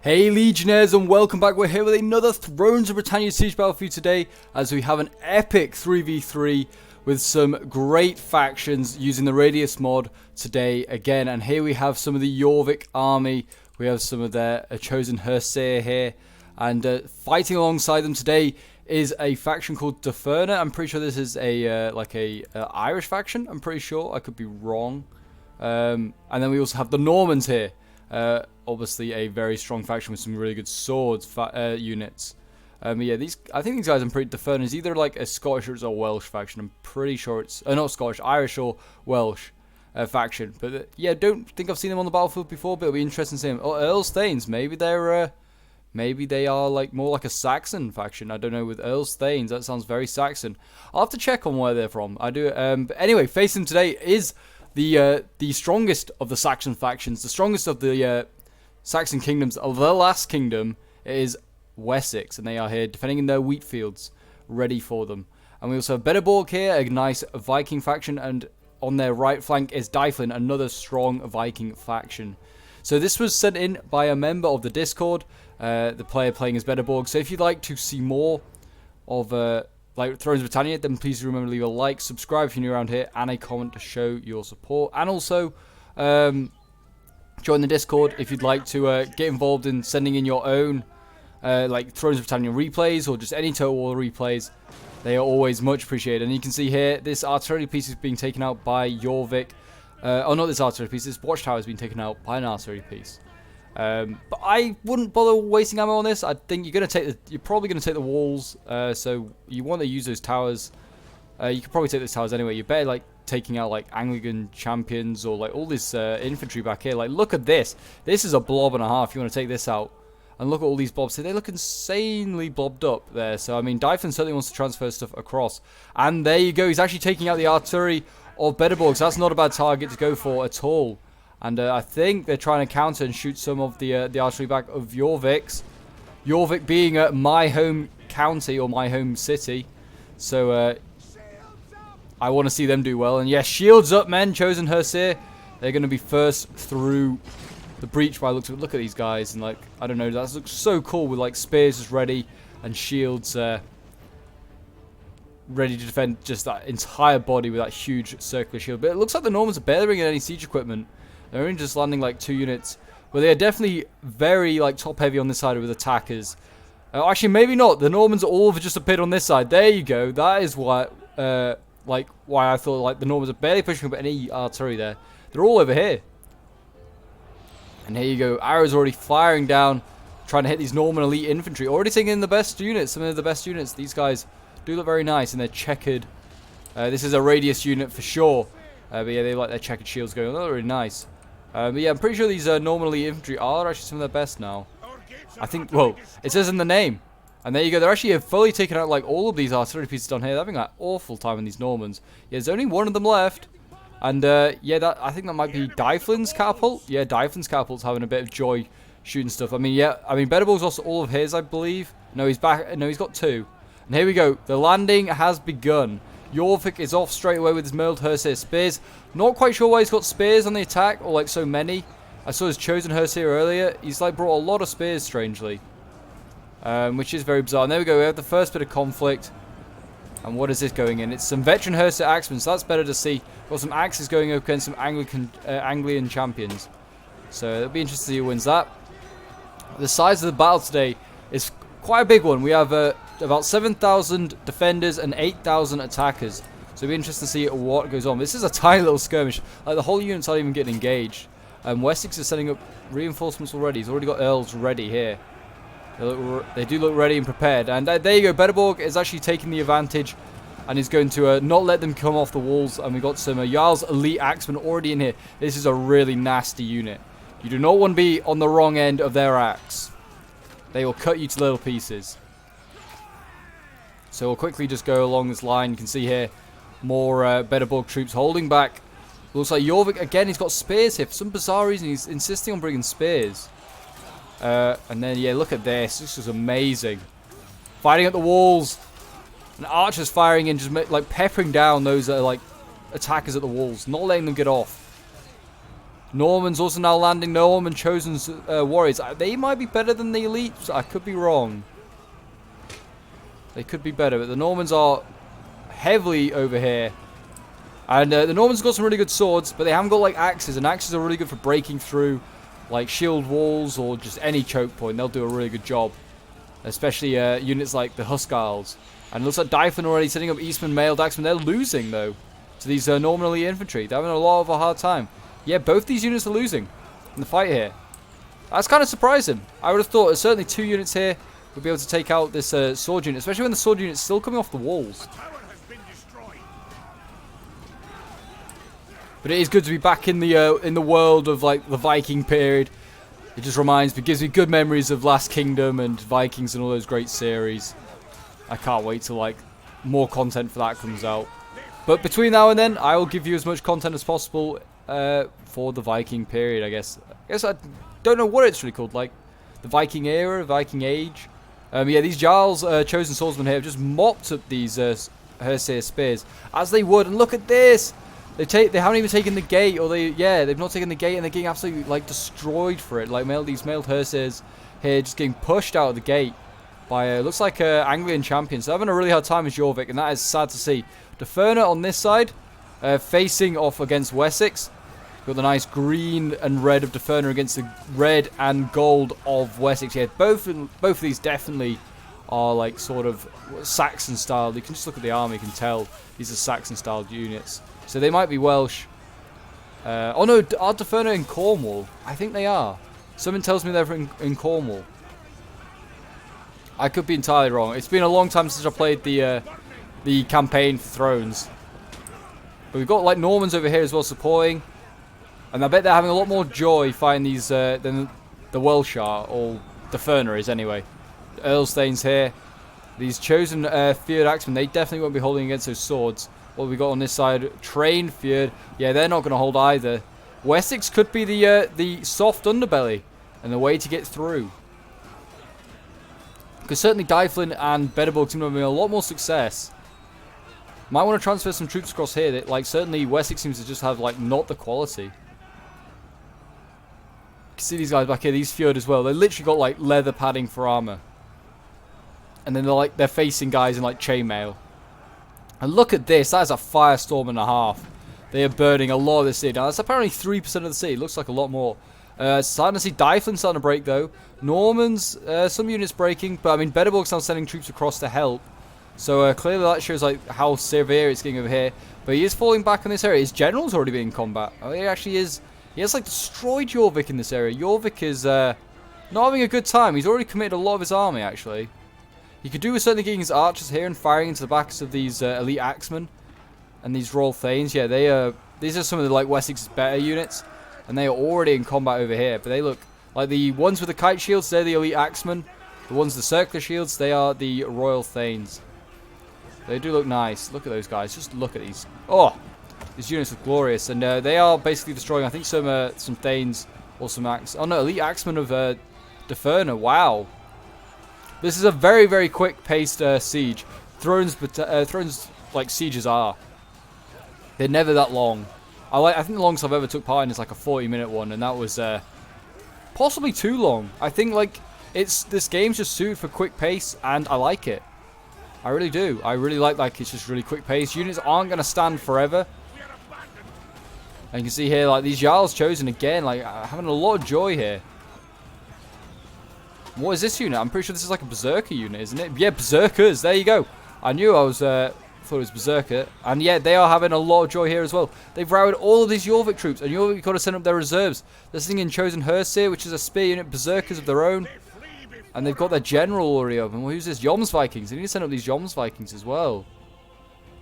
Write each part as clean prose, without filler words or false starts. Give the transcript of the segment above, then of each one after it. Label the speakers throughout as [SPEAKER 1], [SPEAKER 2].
[SPEAKER 1] Hey Legionnaires, and welcome back. We're here with another Thrones of Britannia siege battle for you today, as we have an epic 3v3 with some great factions using the Radious mod today again. And here we have some of the Jorvik army. We have some of their chosen Hersair here, and fighting alongside them today is a faction called Deferna. I'm pretty sure this is a Irish faction. I'm pretty sure. I could be wrong. And then we also have the Normans here. Obviously a very strong faction with some really good swords units. Yeah, I think these guys I'm pretty Deferna is either like a Scottish or it's a Welsh faction. I'm pretty sure it's not Scottish, Irish or Welsh faction. But yeah, don't think I've seen them on the battlefield before, but it'll be interesting to see them. Oh, Earl's Thanes, maybe they are like more like a Saxon faction. I don't know, with Earl's Thanes, that sounds very Saxon. I'll have to check on where they're from. I do. But anyway, facing today is the strongest of the Saxon factions, the strongest of the Saxon kingdoms. The last kingdom is Wessex, and they are here defending in their wheat fields, ready for them. And we also have Bedeborg here, a nice Viking faction, and on their right flank is Dyflin, another strong Viking faction. So this was sent in by a member of the Discord, the player playing as Bedeborg. So if you'd like to see more of like Thrones of Britannia, then please remember to leave a like, subscribe if you're new around here, and a comment to show your support. And also join the Discord if you'd like to get involved in sending in your own like Thrones of Britannia replays or just any Total War replays. They are always much appreciated. And you can see here, this artillery piece is being taken out by Jorvik. Oh, not this artillery piece, this watchtower has been taken out by an artillery piece. But I wouldn't bother wasting ammo on this. I think you're probably gonna take the walls. So you want to use those towers. You could probably take those towers anyway. You're better like taking out like Anglican champions or like all this infantry back here. Like, look at this. This is a blob and a half. You want to take this out, and look at all these blobs here. They look insanely blobbed up there. So I mean, Dyflin certainly wants to transfer stuff across. And there you go. He's actually taking out the artillery of Bedeborg. So that's not a bad target to go for at all. And I think they're trying to counter and shoot some of the artillery back of Jorvik's. Jorvik being my home county or my home city. So I want to see them do well. And yeah, shields up, men. Chosen Hersair. They're going to be first through the breach by looks of it. Look at these guys. And like, I don't know, that looks so cool with like spears just ready and shields ready to defend just that entire body with that huge circular shield. But it looks like the Normans are barely bringing any siege equipment. They're only just landing like 2 units. But they are definitely very like top heavy on this side with attackers. Actually, maybe not. The Normans are all just appeared on this side. There you go. That is why I thought like the Normans are barely pushing up any artillery there. They're all over here. And here you go. Arrows already firing down, trying to hit these Norman elite infantry. Already taking in the best units. Some of the best units. These guys do look very nice in their checkered. This is a Radious unit for sure. But yeah, they like their checkered shields going on. They're really nice. But yeah, I'm pretty sure these Norman elite infantry are actually some of their best now. I think, well, it says in the name. And there you go. They're actually fully taken out like all of these artillery pieces down here. They're having an awful time in these Normans. Yeah, there's only one of them left. And yeah, I think that might be Dyflin's catapult. Yeah, Dyflin's catapult's having a bit of joy shooting stuff. I mean, yeah, Bedeborg's lost all of his, I believe. No, he's back. No, he's got 2. And here we go. The landing has begun. Jorvik is off straight away with his Merled Hersair spears. Not quite sure why he's got spears on the attack, or like so many. I saw his chosen Hersair earlier. He's like brought a lot of spears, strangely. Which is very bizarre. And there we go. We have the first bit of conflict. And what is this going in? It's some veteran Hersair axemen, so that's better to see. Got some axes going up against some Anglian champions. So it'll be interesting to see who wins that. The size of the battle today is quite a big one. We have about 7,000 defenders and 8,000 attackers. So it'll be interesting to see what goes on. This is a tiny little skirmish. Like, the whole unit's not even getting engaged. Wessex is setting up reinforcements already. He's already got Earls ready here. They do look ready and prepared. And there you go. Bedeborg is actually taking the advantage and is going to not let them come off the walls. And we've got some Jarl's elite axemen already in here. This is a really nasty unit. You do not want to be on the wrong end of their axe. They will cut you to little pieces. So we'll quickly just go along this line. You can see here more Bedeborg troops holding back. Looks like Jorvik, again, he's got spears here. For some bizarre reason, he's insisting on bringing spears. And then, yeah, look at this. This is amazing. Fighting at the walls. And archers firing in, just like, peppering down those like, attackers at the walls. Not letting them get off. Normans also now landing Norman Chosen's warriors. They might be better than the elites. I could be wrong. They could be better, but the Normans are heavily over here. And the Normans have got some really good swords, but they haven't got like axes, and axes are really good for breaking through like shield walls or just any choke point. They'll do a really good job, especially units like the Huskarls. And it looks like Dyflin already setting up Eastman mailed axemen. They're losing though to these Norman elite infantry. They're having a lot of a hard time. Yeah, both these units are losing in the fight here. That's kind of surprising. I would have thought certainly 2 units here would be able to take out this sword unit, especially when the sword unit's still coming off the walls. But it is good to be back in the world of like the Viking period. It just gives me good memories of Last Kingdom and Vikings and all those great series. I can't wait till like more content for that comes out. But between now and then, I will give you as much content as possible for the Viking period, I guess. I don't know what it's really called, like the Viking era, Viking age. Yeah, these Jarls, chosen swordsmen here, have just mopped up these Herseer spears as they would. And look at this! They haven't even taken the gate, or they've not taken the gate, and they're getting absolutely like destroyed for it. Like these mailed Herseers here, just getting pushed out of the gate by looks like Anglian champions. So they're having a really hard time as Jorvik, and that is sad to see. Deferna on this side, facing off against Wessex. Got the nice green and red of Deferna against the red and gold of Wessex. Yeah, both of these definitely are like sort of Saxon style. You can just look at the army, you can tell these are Saxon styled units. So they might be Welsh. Oh no, are Deferna in Cornwall? I think they are. Something tells me they're in Cornwall. I could be entirely wrong. It's been a long time since I played the campaign for Thrones. But we've got like Normans over here as well supporting. And I bet they're having a lot more joy fighting these than the Welsh are, or Deferna is anyway. The Earlsthanes here. These chosen Fjord Axemen, they definitely won't be holding against those swords. What have we got on this side? Trained Fjord. Yeah, they're not going to hold either. Wessex could be the soft underbelly and the way to get through. Because certainly Dyflin and Bedeborg seem to be having a lot more success. Might want to transfer some troops across here. That, like, certainly Wessex seems to just have like not the quality. You can see these guys back here, these Fjord as well. They literally got like leather padding for armor. And then they're facing guys in like chainmail. And look at this, that is a firestorm and a half. They are burning a lot of the city. Now that's apparently 3% of the city, looks like a lot more. Starting to see Dyflin starting to break though. Normans, some units breaking, but I mean Bedeborg's now sending troops across to help. So clearly that shows like how severe it's getting over here. But he is falling back in this area. His general's already been in combat. Oh, he actually is. He has like destroyed Jorvik in this area. Jorvik is not having a good time. He's already committed a lot of his army actually. He could do with certainly getting his archers here and firing into the backs of these elite axemen and these Royal Thanes. Yeah, these are some of the like Wessex's better units, and they are already in combat over here. But they look like the ones with the kite shields. They're the elite axemen. The ones with the circular shields. They are the Royal Thanes. They do look nice. Look at those guys. Just look at these. Oh, these units look glorious, and they are basically destroying. I think some Thanes or some Oh no, elite axemen of Deferna. Wow. This is a very, very quick-paced siege. Thrones like sieges are. They're never that long. I think the longest I've ever took part in is like a 40-minute one, and that was possibly too long. I think like this game's just suited for quick pace, and I like it. I really do. I really like it's just really quick pace. Units aren't going to stand forever. And you can see here like these Jarls chosen again, like having a lot of joy here. What is this unit? I'm pretty sure this is like a Berserker unit, isn't it? Yeah, Berserkers. There you go. I knew I was thought it was Berserker. And yeah, they are having a lot of joy here as well. They've routed all of these Jorvik troops, and Jorvik got to send up their reserves. They're sitting in chosen Herseer, which is a spear unit, Berserkers of their own. And they've got their general already up. And who's this? Joms Vikings. They need to send up these Joms Vikings as well.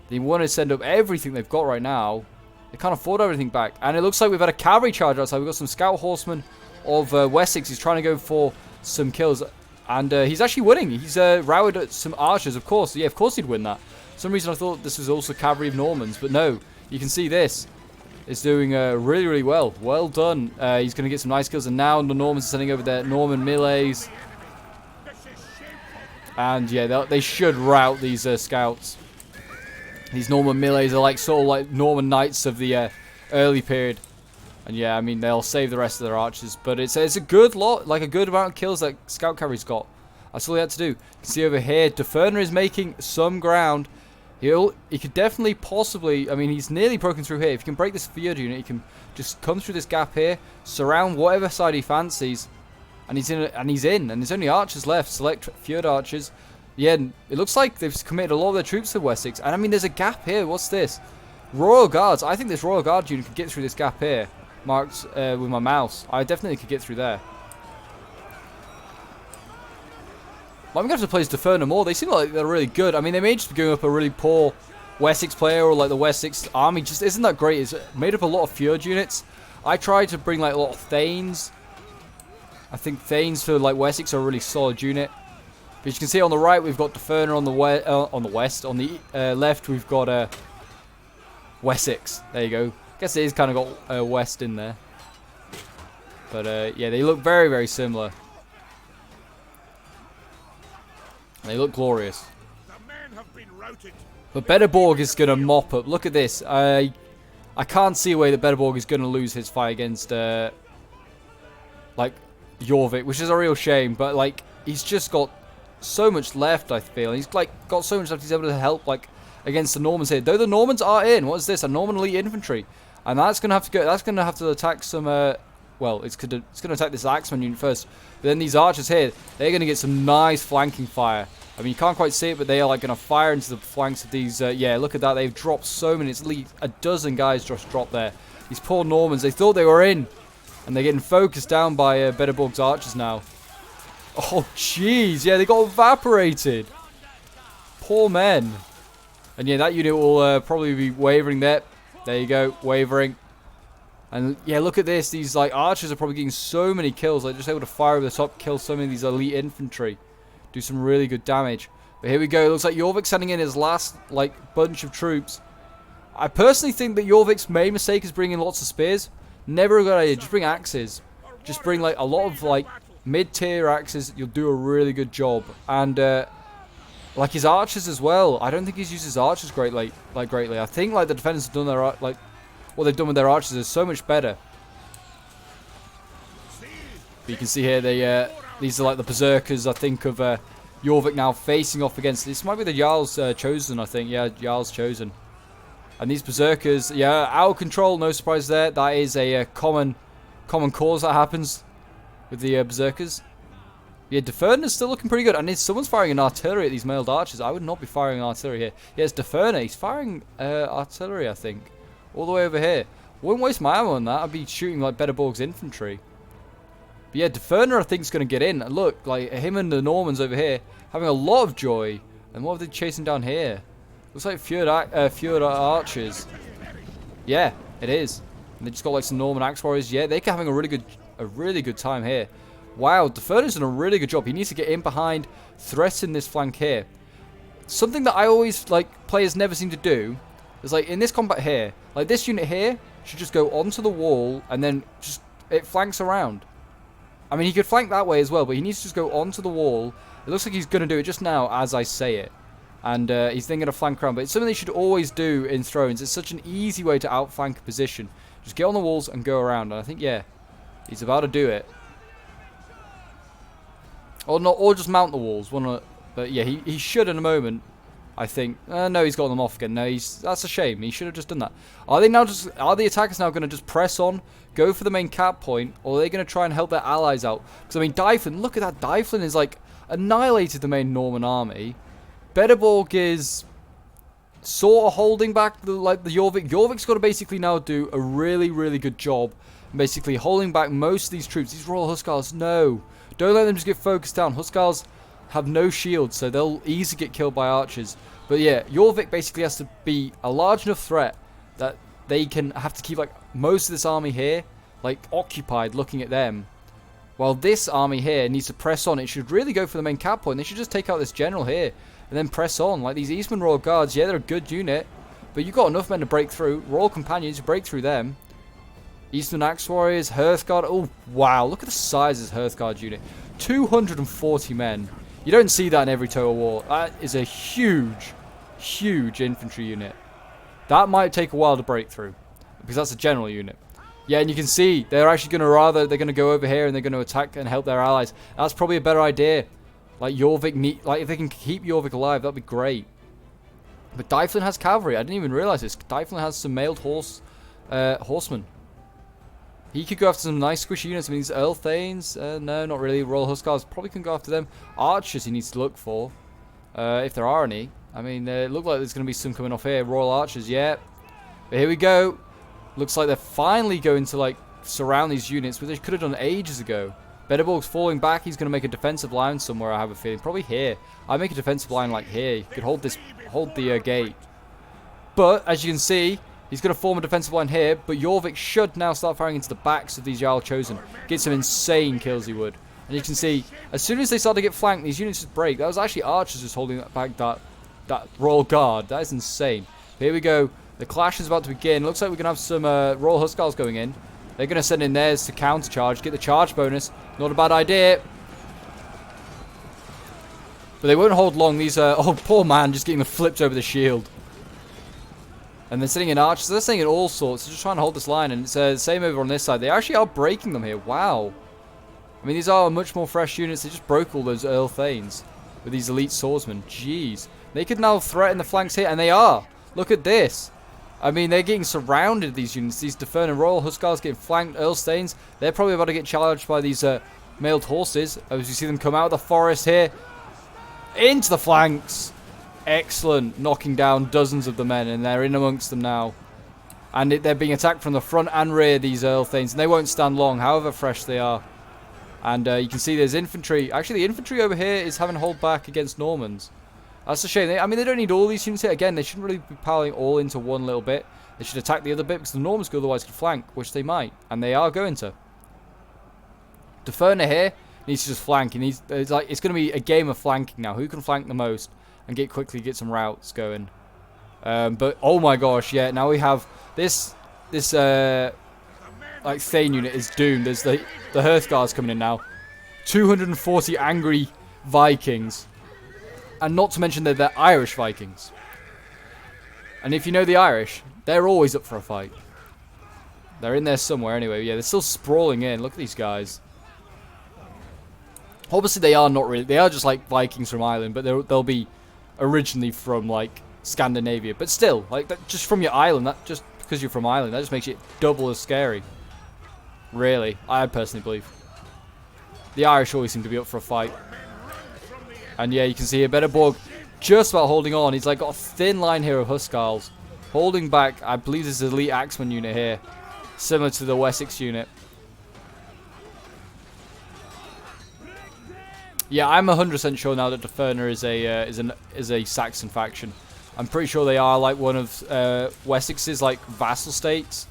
[SPEAKER 1] They want to send up everything they've got right now. They can't afford everything back. And it looks like we've had a cavalry charge outside. We've got some scout horsemen of Wessex. He's trying to go for some kills, and he's actually winning. He's routed some archers, of course. Yeah, of course he'd win that. For some reason I thought this was also cavalry of Normans, but no. You can see this is doing really, really well. Well done. He's going to get some nice kills, and now the Normans are sending over their Norman melees. And yeah, they should rout these scouts. These Norman melees are like sort of like Norman knights of the early period. And yeah, I mean, they'll save the rest of their archers. But it's a good lot, like a good amount of kills that Scout Cavalry's got. That's all he had to do. You can see over here, Deferner is making some ground. He could definitely possibly, I mean, he's nearly broken through here. If you can break this Fjord unit, he can just come through this gap here, surround whatever side he fancies, and he's in. And there's only archers left. Select Fjord archers. Yeah, it looks like they've committed a lot of their troops to Wessex. And I mean, there's a gap here. What's this? Royal Guards. I think this Royal Guard unit could get through this gap here, marked with my mouse. I definitely could get through there. I'm going to have to play as Deferner more. They seem like they're really good. I mean, they may just be going up a really poor Wessex player, or like the Wessex army just isn't that great. It's made up a lot of Fjord units. I tried to bring like a lot of Thanes. I think Thanes for like Wessex are a really solid unit. But as you can see on the right, we've got Deferner on the west. On the left, we've got Wessex. There you go. I guess it is kind of got West in there. But yeah, they look very, very similar. They look glorious. But Bedeborg is going to mop up. Look at this. I can't see a way that Bedeborg is going to lose his fight against like Jorvik, which is a real shame. But like he's just got so much left, I feel. He's like got so much left. He's able to help like against the Normans here. Though the Normans are in. What is this? A Norman elite infantry, and that's going to have to go. That's going to have to attack some. Well, it's going to attack this Axeman unit first. But then these archers here, they're going to get some nice flanking fire. I mean, you can't quite see it, but they are like going to fire into the flanks of these. Yeah, look at that. They've dropped so many. It's at least a dozen guys just dropped there. These poor Normans, they thought they were in. And they're getting focused down by Bedeborg's archers now. Oh, jeez. Yeah, they got evaporated. Poor men. And yeah, that unit will probably be wavering there. There you go, wavering. And yeah, look at this. These like archers are probably getting so many kills. Like just able to fire over the top, kill so many of these elite infantry. Do some really good damage. But here we go. It looks like Jorvik sending in his last like bunch of troops. I personally think that Jorvik's main mistake is bringing lots of spears. Never a good idea. Just bring axes. Just bring like a lot of like mid-tier axes. You'll do a really good job. And like his archers as well. I don't think he's used his archers greatly. I think like the defenders have done their like what they've done with their archers is so much better. But you can see here these are like the berserkers, I think, of Jorvik now facing off against. This might be the Jarl's Chosen, I think. Yeah, Jarl's Chosen. And these berserkers, yeah, out of control. No surprise there. That is a common cause that happens with the berserkers. Yeah, Deferner's still looking pretty good. And if someone's firing an artillery at these mailed archers, I would not be firing artillery here. Yeah, it's Deferner. He's firing artillery, I think. All the way over here. Wouldn't waste my ammo on that. I'd be shooting like Bedeborg's infantry. But yeah, Deferner I think is going to get in. And look, like him and the Normans over here having a lot of joy. And what are they chasing down here? Looks like Fjord archers. Yeah, it is. And they just got like some Norman axe warriors. Yeah, they're having a really good time here. Wow, Deferner's done a really good job. He needs to get in behind, threaten this flank here. Something that I always like players never seem to do is like in this combat here, like this unit here should just go onto the wall and then just it flanks around. I mean, he could flank that way as well, but he needs to just go onto the wall. It looks like he's going to do it just now as I say it. And he's then going to flank around. But it's something they should always do in Thrones. It's such an easy way to outflank a position. Just get on the walls and go around. And I think, yeah, he's about to do it. Or not, or just mount the walls. But yeah, he should in a moment, I think. No, he's got them off again. No, that's a shame. He should have just done that. Are the attackers now going to just press on, go for the main cap point, or are they going to try and help their allies out? Because I mean, Dyflin, look at that. Dyflin is like annihilated the main Norman army. Bedeborg is sort of holding back the Jorvik. Jorvik's got to basically now do a really, really good job, basically holding back most of these troops. These Royal Huskars, no, don't let them just get focused down. Huskars have no shield, so they'll easily get killed by archers. But yeah, Jorvik basically has to be a large enough threat that they can have to keep like most of this army here like occupied looking at them, while this army here needs to press on. It should really go for the main cap point. They should just take out this general here and then press on. Like these Eastman Royal Guards, yeah, they're a good unit, but you've got enough men to break through. Royal Companions, break through them. Eastman Axe Warriors, Hearthguard. Oh wow, look at the size of this Hearthguard unit. 240 men. You don't see that in every Total War. That is a huge, huge infantry unit. That might take a while to break through, because that's a general unit. Yeah, and you can see they're actually going to they're going to go over here and they're going to attack and help their allies. That's probably a better idea. Like Jorvik, like if they can keep Jorvik alive, that'd be great. But Dyflin has cavalry. I didn't even realize this. Dyflin has some mailed horsemen. He could go after some nice squishy units. I mean, these Earl Thanes, no, not really. Royal Huskars probably can go after them. Archers he needs to look for, if there are any. I mean, it looked like there's going to be some coming off here. Royal Archers, yeah. But here we go. Looks like they're finally going to, like, surround these units, but they could have done ages ago. Bedeborg's falling back. He's going to make a defensive line somewhere, I have a feeling. Probably here. I'd make a defensive line, like, here. You could hold the gate. But, as you can see, he's going to form a defensive line here, but Jorvik should now start firing into the backs of these Jarl Chosen. Get some insane kills he would. And you can see, as soon as they start to get flanked, these units just break. That was actually archers just holding back that Royal Guard. That is insane. But here we go. The clash is about to begin. Looks like we're going to have some Royal Huskars going in. They're going to send in theirs to countercharge. Get the charge bonus. Not a bad idea. But they won't hold long. These oh, poor man just getting the flipped over the shield. And they're sitting in archers. They're sitting in all sorts. They're just trying to hold this line. And it's the same over on this side. They actually are breaking them here. Wow. I mean, these are much more fresh units. They just broke all those Earl Thanes with these elite swordsmen. Jeez. They could now threaten the flanks here. And they are. Look at this. I mean, they're getting surrounded, these units. These Defern and Royal Huskars getting flanked. Earl Thanes. They're probably about to get charged by these mailed horses. As you see them come out of the forest here. Into the flanks. Excellent. Knocking down dozens of the men. And they're in amongst them now. And they're being attacked from the front and rear, these Earl Thanes. And they won't stand long, however fresh they are. And you can see there's infantry. Actually, the infantry over here is having to hold back against Normans. That's a shame. I mean, they don't need all these units here. Again, they shouldn't really be piling all into one little bit. They should attack the other bit because the Normans could otherwise could flank, which they might. And they are going to. Deferner here needs to just flank. It's going to be a game of flanking now. Who can flank the most and get some routes going? But, oh my gosh, yeah. Now we have this like, Thane unit is doomed. There's the Hearthguards coming in now. 240 angry Vikings. And not to mention they're Irish Vikings. And if you know the Irish, they're always up for a fight. They're in there somewhere anyway. Yeah, they're still sprawling in. Look at these guys. Obviously, they are not really. They are just like Vikings from Ireland, but they'll be originally from like Scandinavia. But still, like just from your island, that just because you're from Ireland, that just makes it double as scary. Really, I personally believe. The Irish always seem to be up for a fight. And yeah, you can see here, Bedeborg just about holding on. He's like got a thin line here of Huskarls. Holding back, I believe this is elite Axeman unit here. Similar to the Wessex unit. Yeah, I'm 100% sure now that Deferner is a Saxon faction. I'm pretty sure they are like one of Wessex's like vassal states.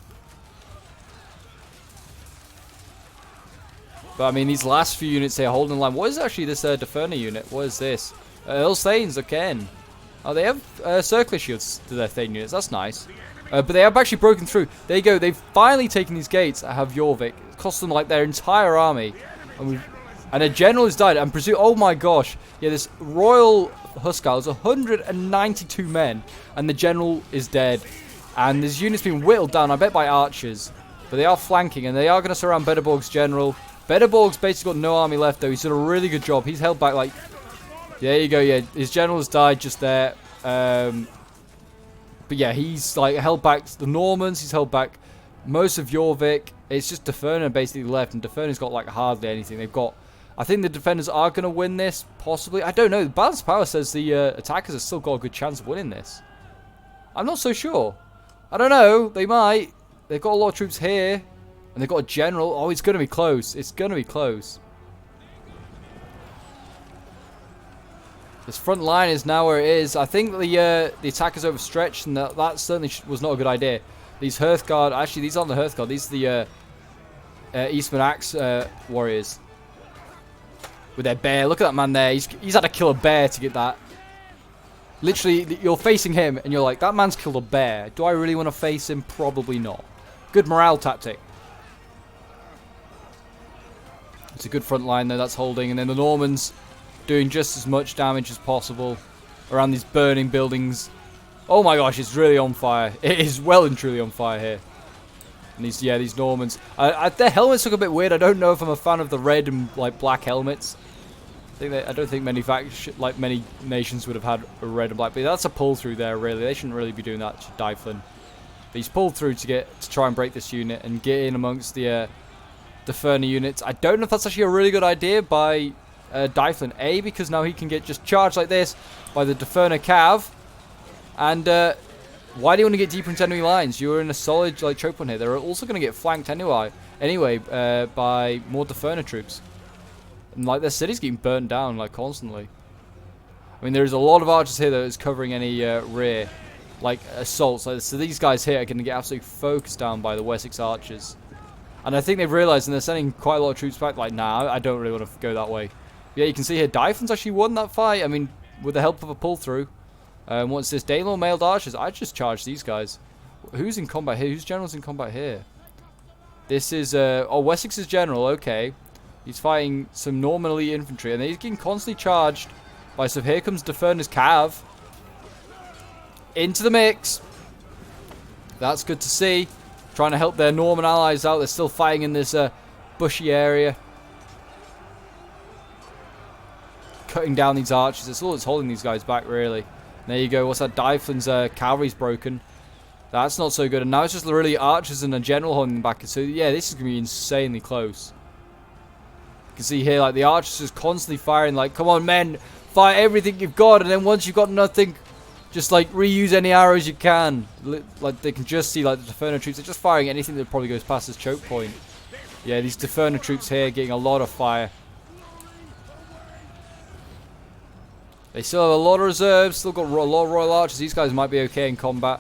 [SPEAKER 1] But I mean, these last few units here holding the line. What is actually this Deferner unit? What is this? Earl Thanes again. Oh, they have circular shields to their Thane units. That's nice. But they have actually broken through. There you go. They've finally taken these gates. I have Jorvik. It cost them like their entire army. And a general has died. And oh my gosh. Yeah, this Royal Huskar is 192 men. And the general is dead. And this unit's been whittled down, I bet, by archers. But they are flanking. And they are going to surround Bedeborg's general. Bedeborg's basically got no army left, though. He's done a really good job. He's held back, like... There you go, yeah. His general has died just there. But yeah, he's like held back the Normans. He's held back most of Jorvik. It's just Deferner basically left. And Deferner's got like hardly anything. They've got... I think the defenders are going to win this, possibly. I don't know. The balance of power says the attackers have still got a good chance of winning this. I'm not so sure. I don't know. They might. They've got a lot of troops here. And they've got a general. Oh, it's going to be close. It's going to be close. This front line is now where it is. I think the attack is overstretched, and that certainly was not a good idea. These Hearthguard, actually, these aren't the Hearthguard. These are the Eastman Axe warriors with their bear. Look at that man there. He's had to kill a bear to get that. Literally, you're facing him, and you're like, that man's killed a bear. Do I really want to face him? Probably not. Good morale tactic. It's a good front line, though, that's holding. And then the Normans doing just as much damage as possible around these burning buildings. Oh my gosh, it's really on fire. It is well and truly on fire here. And these Normans. Their helmets look a bit weird. I don't know if I'm a fan of the red and like black helmets. I don't think many many nations would have had a red and black. But that's a pull through there. Really, they shouldn't really be doing that to Dyflin. But he's pulled through to try and break this unit and get in amongst the Fernie units. I don't know if that's actually a really good idea by Dyflin. Because now he can get just charged like this by the Deferner Cav. And why do you want to get deeper into enemy lines? You're in a solid like choke point here. They're also going to get flanked anyway by more Deferner troops. And like their city's getting burnt down like constantly. I mean, there's a lot of archers here that is covering any rear like assaults. So these guys here are going to get absolutely focused down by the Wessex archers. And I think they've realized, and they're sending quite a lot of troops back. Like, nah, I don't really want to go that way. Yeah, you can see here, Dyflin's actually won that fight. I mean, with the help of a pull through. What's this? Danelaw mailed archers. I just charged these guys. Who's in combat here? Whose general's in combat here? This is Wessex's general. Okay, he's fighting some Norman elite infantry, and he's getting constantly charged by. So here comes Deferner's Cav into the mix. That's good to see. Trying to help their Norman allies out. They're still fighting in this bushy area. Cutting down these archers. It's all that's holding these guys back, really. And there you go. What's that? Dyflin's cavalry's broken. That's not so good. And now it's just really archers and a general holding them back. So, yeah, this is going to be insanely close. You can see here, like, the archers just constantly firing. Like, come on, men. Fire everything you've got. And then once you've got nothing, just, like, reuse any arrows you can. Like, they can just see, like, the Deferner troops. They're just firing anything that probably goes past this choke point. Yeah, these Deferner troops here getting a lot of fire. They still have a lot of reserves. Still got a lot of Royal Archers. These guys might be okay in combat.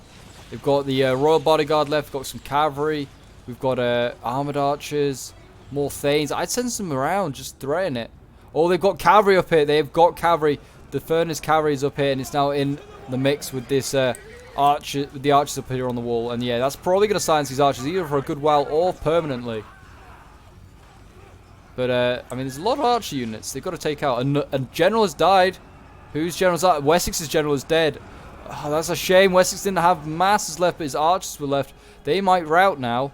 [SPEAKER 1] They've got the Royal Bodyguard left. Got some cavalry. We've got Armoured Archers. More Thanes. I'd send some around. Just threaten it. Oh, they've got cavalry up here. They've got cavalry. The Furnace cavalry is up here. And it's now in the mix with this the archers up here on the wall. And yeah, that's probably going to silence these archers. Either for a good while or permanently. But, I mean, there's a lot of archer units they've got to take out. A general has died. Whose general's that? Wessex's general is dead. Oh, that's a shame. Wessex didn't have masses left, but his archers were left. They might rout now.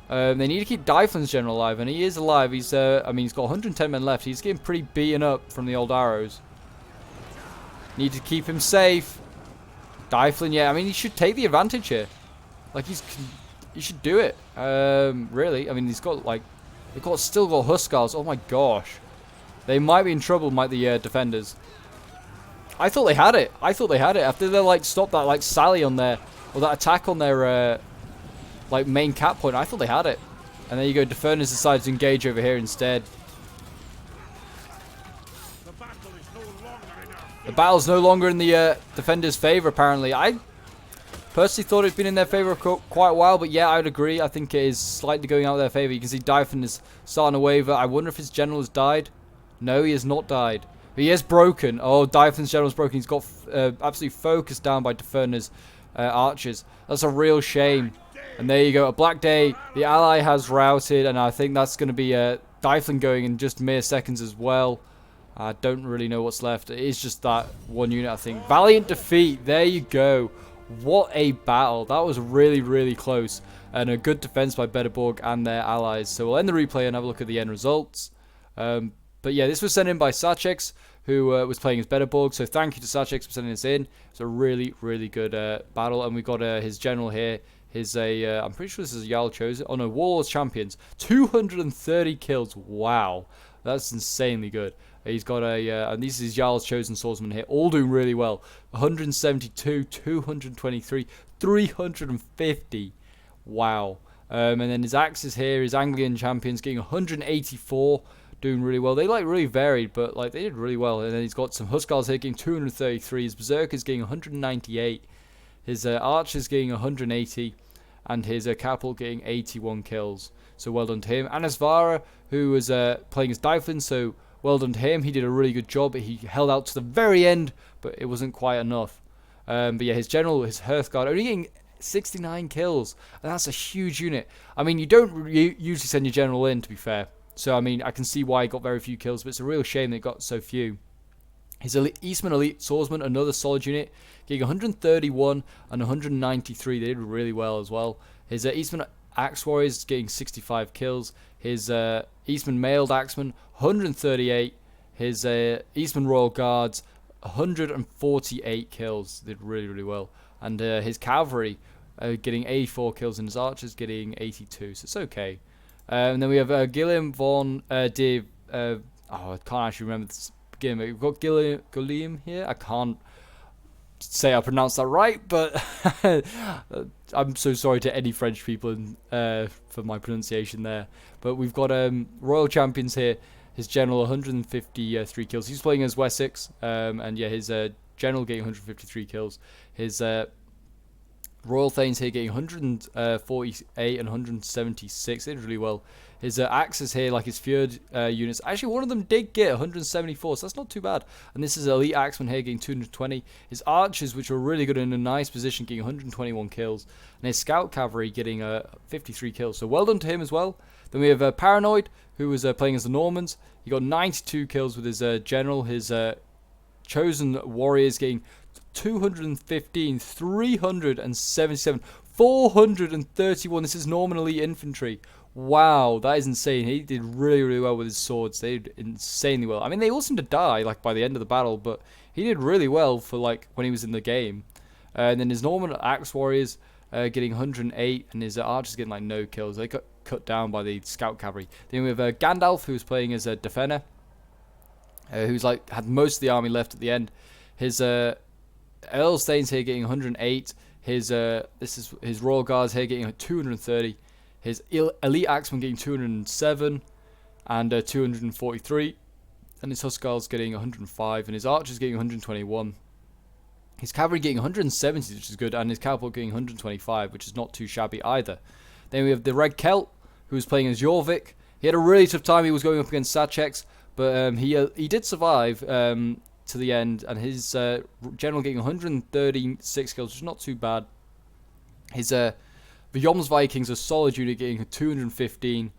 [SPEAKER 1] They need to keep Dyflin's general alive, and he is alive. He's, I mean, he's got 110 men left. He's getting pretty beaten up from the old arrows. Need to keep him safe. Dyflin, yeah, I mean, he should take the advantage here. Like, he should do it. Really, I mean, he's got like, still got Huskars. Oh my gosh, they might be in trouble. Might the defenders? I thought they had it. After they like stopped that like sally on their, or that attack on their like main cap point. I thought they had it. And there you go. Defenders decided to engage over here instead. The battle's no longer in the defenders' favor. Apparently, I personally thought it'd been in their favor for quite a while. But yeah, I would agree. I think it is slightly going out of their favor. You can see Dyflin is starting to waver. I wonder if his general has died. No, he has not died. But he is broken. Oh, Dyflin's general's broken. He's got absolutely focused down by Deferner's archers. That's a real shame. And there you go. A black day. The ally has routed. And I think that's going to be Dyflin going in just mere seconds as well. I don't really know what's left. It is just that one unit, I think. Valiant defeat. There you go. What a battle. That was really, really close. And a good defense by Bederborg and their allies. So we'll end the replay and have a look at the end results. But yeah, this was sent in by Sachex, who was playing as Bederborg. So thank you to Sachex for sending this in. It's a really, really good battle. And we got his general here. I'm pretty sure this is a Jarl Chosen. Oh no, Warlords Champions. 230 kills. Wow. That's insanely good. He's got and this is Jarl's Chosen Swordsman here. All doing really well. 172, 223, 350. Wow. And then his axes here, his Anglian Champions getting 184. Doing really well. They like really varied, but like they did really well. And then he's got some Huskars here getting 233. His Berserkers getting 198. His Archers getting 180. And his Catapult getting 81 kills. So well done to him. And Asvara, who was playing as Dyflin, so well done to him. He did a really good job. He held out to the very end, but it wasn't quite enough. But yeah, his general, his Hearthguard, only getting 69 kills. And that's a huge unit. I mean, you don't usually send your general in, to be fair. So, I mean, I can see why he got very few kills, but it's a real shame that he got so few. His Eastman Elite Swordsman, another solid unit, getting 131 and 193. They did really well as well. His Eastman Axe Warriors getting 65 kills. His Eastman Mailed Axemen, 138. His Eastman Royal Guards, 148 kills. Did really, really well. And his Cavalry getting 84 kills, and his Archers getting 82. So it's okay. And then we have Gilliam von de... I can't actually remember this beginning. We've got Gilliam here. I can't say I pronounced that right, but I'm so sorry to any French people for my pronunciation there. But we've got Royal Champions here. His general 153 kills. He's playing as Wessex, and yeah, his general getting 153 kills. His Royal Thanes here getting 148 and 176. They did really well. His axes here, like his Fjord units, actually one of them did get 174, so that's not too bad. And this is Elite Axeman here getting 220. His Archers, which were really good in a nice position, getting 121 kills. And his Scout Cavalry getting 53 kills. So well done to him as well. Then we have Paranoid, who was playing as the Normans. He got 92 kills with his general. His Chosen Warriors getting 215, 377, 431. This is Norman Elite Infantry. Wow, that is insane. He did really, really well with his swords. They did insanely well. I mean, they all seemed to die like by the end of the battle, but he did really well for like when he was in the game. And then his Norman Axe Warriors getting 108, and his Archers getting like no kills. They got cut down by the Scout Cavalry. Then we have Gandalf, who was playing as a Defender, who's like had most of the army left at the end. His Earl Staines here getting 108. His this is his Royal Guards here getting 230. His Elite Axemen getting 207 and 243. And his Hussars getting 105. And his Archers getting 121. His Cavalry getting 170, which is good. And his Cavalry getting 125, which is not too shabby either. Then we have the Red Celt, who was playing as Jorvik. He had a really tough time. He was going up against Sacheks, but he did survive to the end. And his general getting 136 kills, which is not too bad. His the Yoms Vikings, a solid unit, getting 215.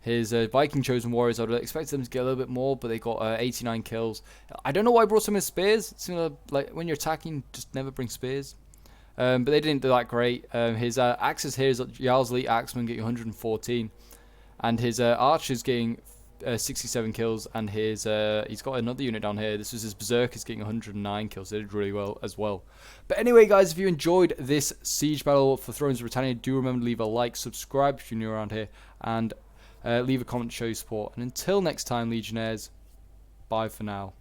[SPEAKER 1] His Viking Chosen Warriors, I would expect them to get a little bit more, but they got 89 kills. I don't know why I brought some of his spears. It seems like when you're attacking, just never bring spears. But they didn't do that great. His axes here is Jarl's Elite Axeman getting 114. And his Archers getting 67 kills. And his he's got another unit down here. This was his Berserkers getting 109 kills. They did really well as well. But anyway, guys, if you enjoyed this siege battle for Thrones of Britannia, do remember to leave a like, subscribe if you're new around here, and leave a comment to show your support. And until next time, Legionnaires, bye for now.